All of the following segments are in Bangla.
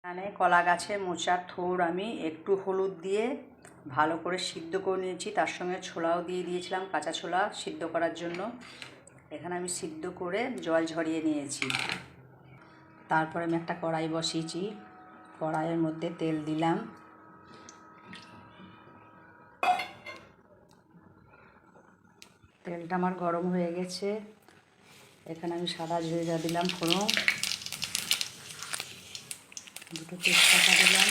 এখানে কলা গাছের মোচার থোড় আমি একটু হলুদ দিয়ে ভালো করে সিদ্ধ করে নিয়েছি, তার সঙ্গে ছোলাও দিয়ে দিয়েছিলাম, কাঁচা ছোলা সিদ্ধ করার জন্য। এখানে আমি সিদ্ধ করে জল ঝরিয়ে নিয়েছি। তারপরে আমি একটা কড়াই বসিয়েছি, কড়াইয়ের মধ্যে তেল দিলাম। তেলটা আমার গরম হয়ে গেছে। এখানে আমি সাদা জিরা দিলাম ফোড়ন, দুটো তেজপাতা দিলাম,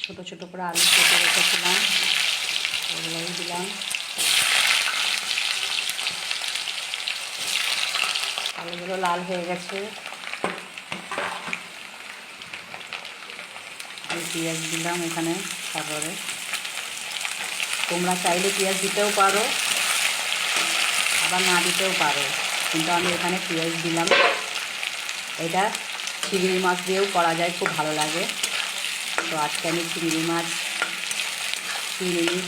ছোটো ছোটো করে আলু কেটে রেখেছিলাম ওগুলোই দিলাম। আলুগুলো লাল হয়ে গেছে। আমি পেঁয়াজ দিলাম এখানে। তারপরে তোমরা চাইলে পেঁয়াজ দিতেও পারো, আবার না দিতেও পারো, কিন্তু আমি এখানে পেঁয়াজ দিলাম। এটা চিংড়ি মাছ দিয়েও করা যায়, খুব ভালো লাগে। তো আজকে আমি চিংড়ি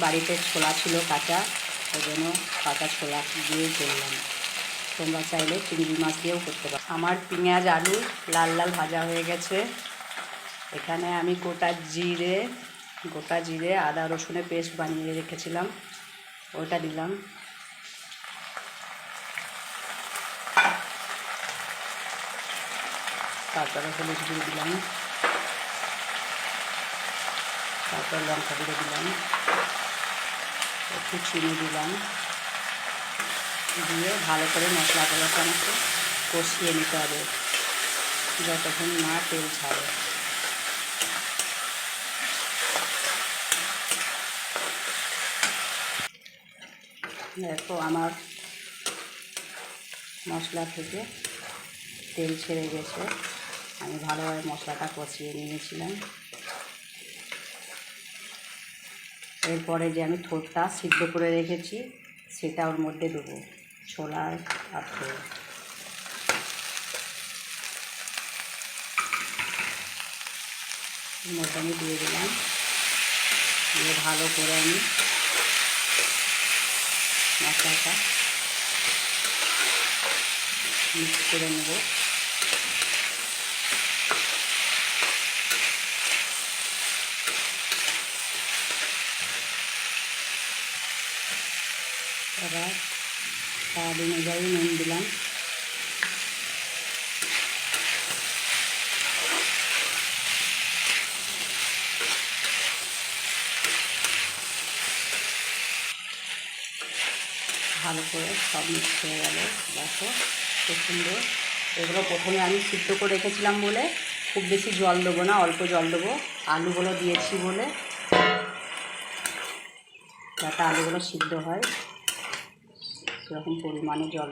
বাড়িতে ছোলা ছিল কাঁচা, ওই জন্য কাঁচা ছোলা দিয়েই করলাম। তোমরা চাইলে চিংড়ি মাছ দিয়েও করতে পারো। আমার পেঁয়াজ আলু লাল লাল ভাজা হয়ে গেছে। এখানে আমি গোটা জিরে আদা রসুনের পেস্ট বানিয়ে রেখেছিলাম, ওটা দিলাম। তারপরে হলুদ গুঁড়ো দিলাম, তারপর লঙ্কা গুঁড়ো দিলাম, একটু চিনি দিলাম, দিয়ে ভালো করে মশলাগুলোকে আমাকে কষিয়ে নিতে হবে যতক্ষণ না তেল ছাড়ে। দেখো আমার মশলা থেকে তেল ছেড়ে গেছে। আমি ভালোভাবে মশলাটা কষিয়ে নিয়েছিলাম। এরপরে যে আমি থোড়টা সিদ্ধ করে রেখেছি সেটা ওর মধ্যে দেবো, ছোলার আর থোড়। এর মধ্যে আমি দিয়ে দিলাম, দিয়ে ভালো করে আমি মশলাটা মিক্স করে নেব। এবার স্বাদ অনুযায়ী নুন দিলাম। ভালো করে সব মিক্স হয়ে গেল। দেখো খুব সুন্দর। এগুলো প্রথমে আমি সিদ্ধ করে রেখেছিলাম বলে খুব বেশি জল দেবো না, অল্প জল দেবো, আলুগুলো দিয়েছি বলে, যাতে আলুগুলো সিদ্ধ হয় সেরকম পরিমাণে জল।